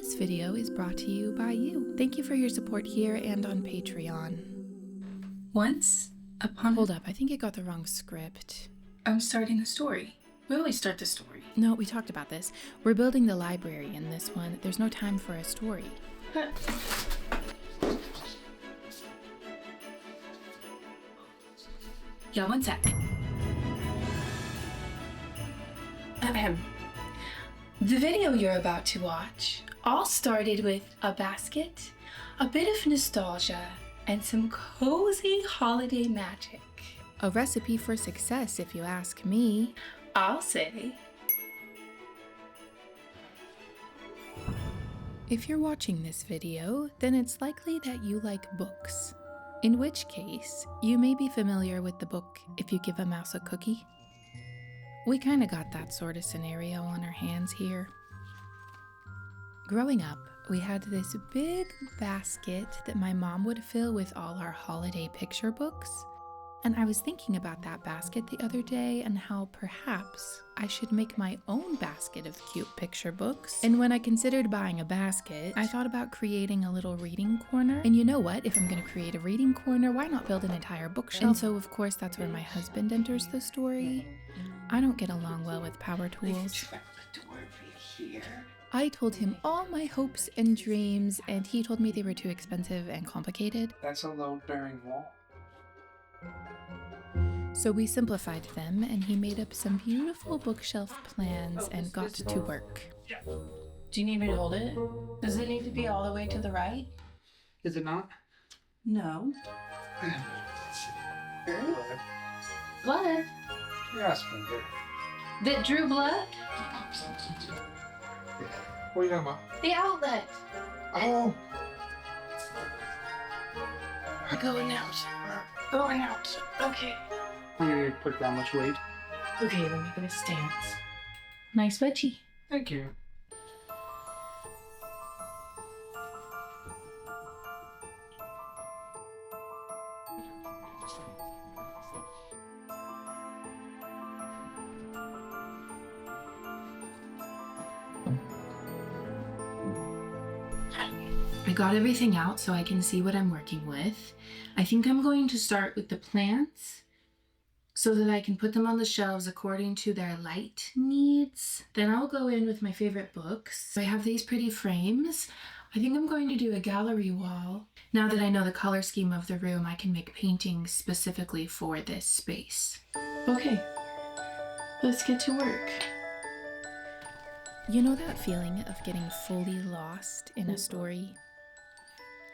This video is brought to you by you. Thank you for your support here and on Patreon. Once upon... Hold up, I think you got the wrong script. I'm starting the story. We always start the story. No, we talked about this. We're building the library in this one. There's no time for a story. Yeah, one sec. The video you're about to watch all started with a basket, a bit of nostalgia, and some cozy holiday magic. A recipe for success, if you ask me. I'll say. If you're watching this video, then it's likely that you like books. In which case, you may be familiar with the book If You Give a Mouse a Cookie. We kinda got that sort of scenario on our hands here. Growing up, we had this big basket that my mom would fill with all our holiday picture books. And I was thinking about that basket the other day and how perhaps I should make my own basket of cute picture books. And when I considered buying a basket, I thought about creating a little reading corner. And you know what? If I'm gonna create a reading corner, why not build an entire bookshelf? And so of course that's where my husband enters the story. I don't get along well with power tools. I told him all my hopes and dreams, and he told me they were too expensive and complicated. That's a load-bearing wall. So we simplified them, and he made up some beautiful bookshelf plans and got to work. Do you need me to hold it? Does it need to be all the way to the right? Is it not? No. Blood? Yes, finger. That drew blood? What are you talking about? The outlet. Oh! Going out. Going out. Okay. I'm gonna put that much weight. Okay, let me get a stance. Nice veggie. Thank you. I got everything out so I can see what I'm working with. I think I'm going to start with the plants so that I can put them on the shelves according to their light needs. Then I'll go in with my favorite books. I have these pretty frames. I think I'm going to do a gallery wall. Now that I know the color scheme of the room, I can make paintings specifically for this space. Okay, let's get to work. You know that feeling of getting fully lost in a story?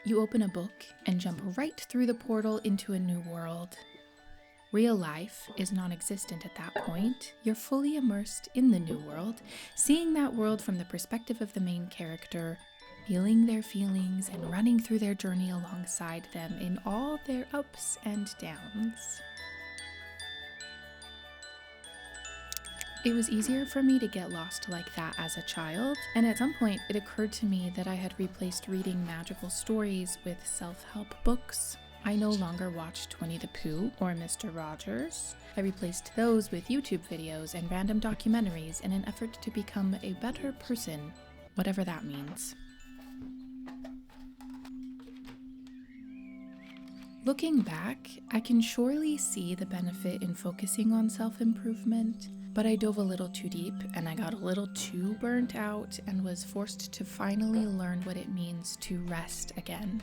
You open a book and jump right through the portal into a new world. Real life is non-existent at that point. You're fully immersed in the new world, seeing that world from the perspective of the main character, feeling their feelings and running through their journey alongside them in all their ups and downs. It was easier for me to get lost like that as a child, and at some point it occurred to me that I had replaced reading magical stories with self-help books. I no longer watched Winnie the Pooh or Mr. Rogers. I replaced those with YouTube videos and random documentaries in an effort to become a better person, whatever that means. Looking back, I can surely see the benefit in focusing on self-improvement, but I dove a little too deep and I got a little too burnt out and was forced to finally learn what it means to rest again.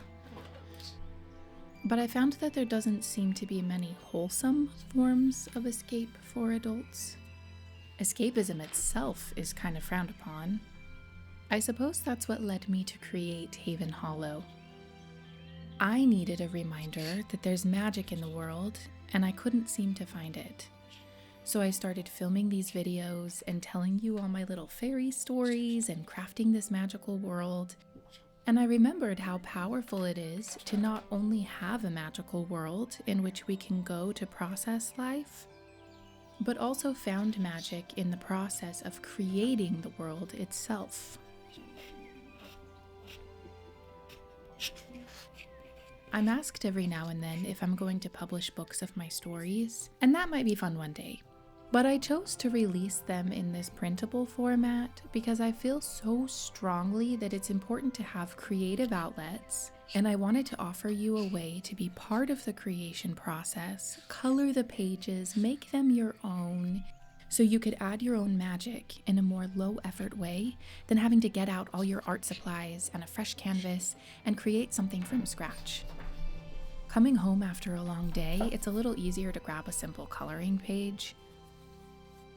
But I found that there doesn't seem to be many wholesome forms of escape for adults. Escapism itself is kind of frowned upon. I suppose that's what led me to create Haven Hollow. I needed a reminder that there's magic in the world, and I couldn't seem to find it. So I started filming these videos and telling you all my little fairy stories and crafting this magical world. And I remembered how powerful it is to not only have a magical world in which we can go to process life, but also found magic in the process of creating the world itself. I'm asked every now and then if I'm going to publish books of my stories, and that might be fun one day. But I chose to release them in this printable format because I feel so strongly that it's important to have creative outlets, and I wanted to offer you a way to be part of the creation process, color the pages, make them your own, so you could add your own magic in a more low-effort way than having to get out all your art supplies and a fresh canvas and create something from scratch. Coming home after a long day, it's a little easier to grab a simple coloring page.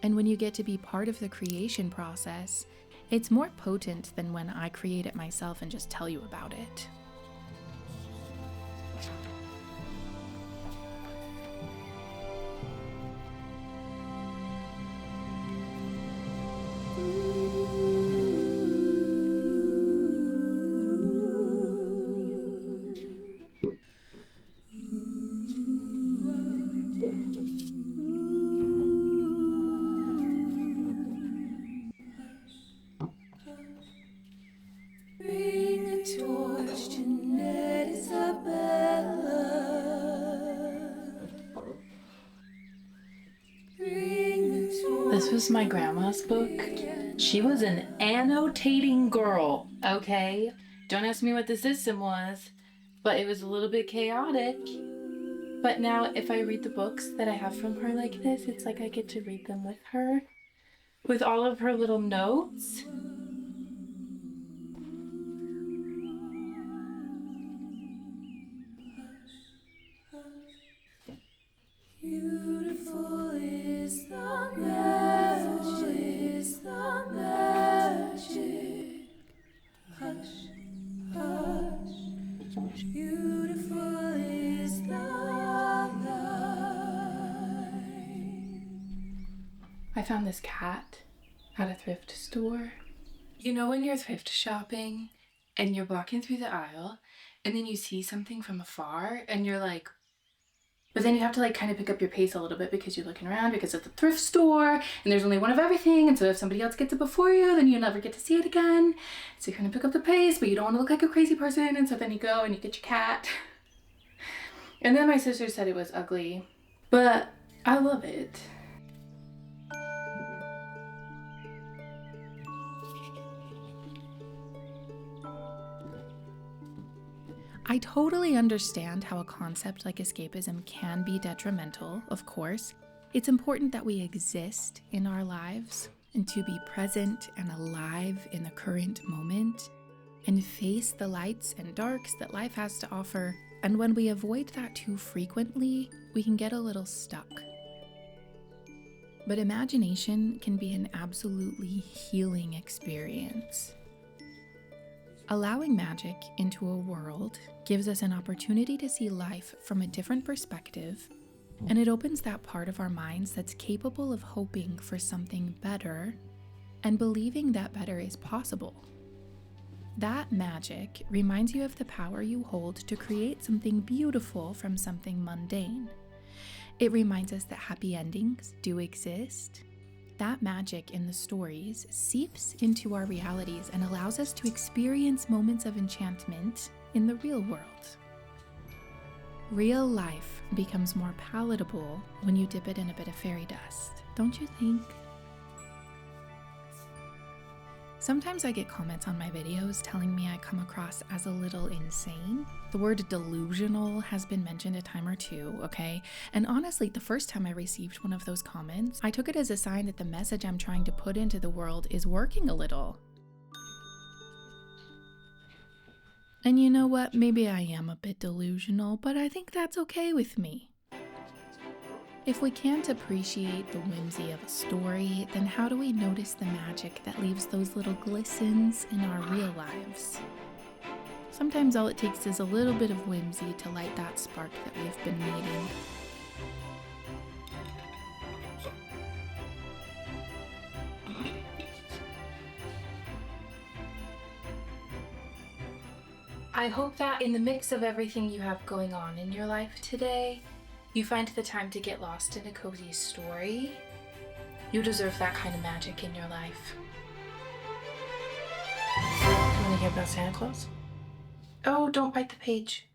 And when you get to be part of the creation process, it's more potent than when I create it myself and just tell you about it. This was my grandma's book. She was an annotating girl, okay? Don't ask me what the system was, but it was a little bit chaotic. But now if I read the books that I have from her like this, it's like I get to read them with her, with all of her little notes. Beautiful is the magic, is the magic. Hush, hush. Beautiful is the light. I found this cat at a thrift store. You know when you're thrift shopping and you're walking through the aisle and then you see something from afar and you're like, but then you have to like kind of pick up your pace a little bit because you're looking around because it's a thrift store and there's only one of everything, and so if somebody else gets it before you, then you never get to see it again. So you kind of pick up the pace, but you don't want to look like a crazy person, and so then you go and you get your cat. And then my sister said it was ugly, but I love it. I totally understand how a concept like escapism can be detrimental, of course. It's important that we exist in our lives and to be present and alive in the current moment and face the lights and darks that life has to offer. And when we avoid that too frequently, we can get a little stuck. But imagination can be an absolutely healing experience. Allowing magic into a world gives us an opportunity to see life from a different perspective, and it opens that part of our minds that's capable of hoping for something better and believing that better is possible. That magic reminds you of the power you hold to create something beautiful from something mundane. It reminds us that happy endings do exist. That magic in the stories seeps into our realities and allows us to experience moments of enchantment in the real world. Real life becomes more palatable when you dip it in a bit of fairy dust, don't you think? Sometimes I get comments on my videos telling me I come across as a little insane. The word delusional has been mentioned a time or two, okay? And honestly, the first time I received one of those comments, I took it as a sign that the message I'm trying to put into the world is working a little. And you know what? Maybe I am a bit delusional, but I think that's okay with me. If we can't appreciate the whimsy of a story, then how do we notice the magic that leaves those little glistens in our real lives? Sometimes all it takes is a little bit of whimsy to light that spark that we've been needing. I hope that in the mix of everything you have going on in your life today, you find the time to get lost in a cozy story. You deserve that kind of magic in your life. You want to hear about Santa Claus? Oh, don't bite the page.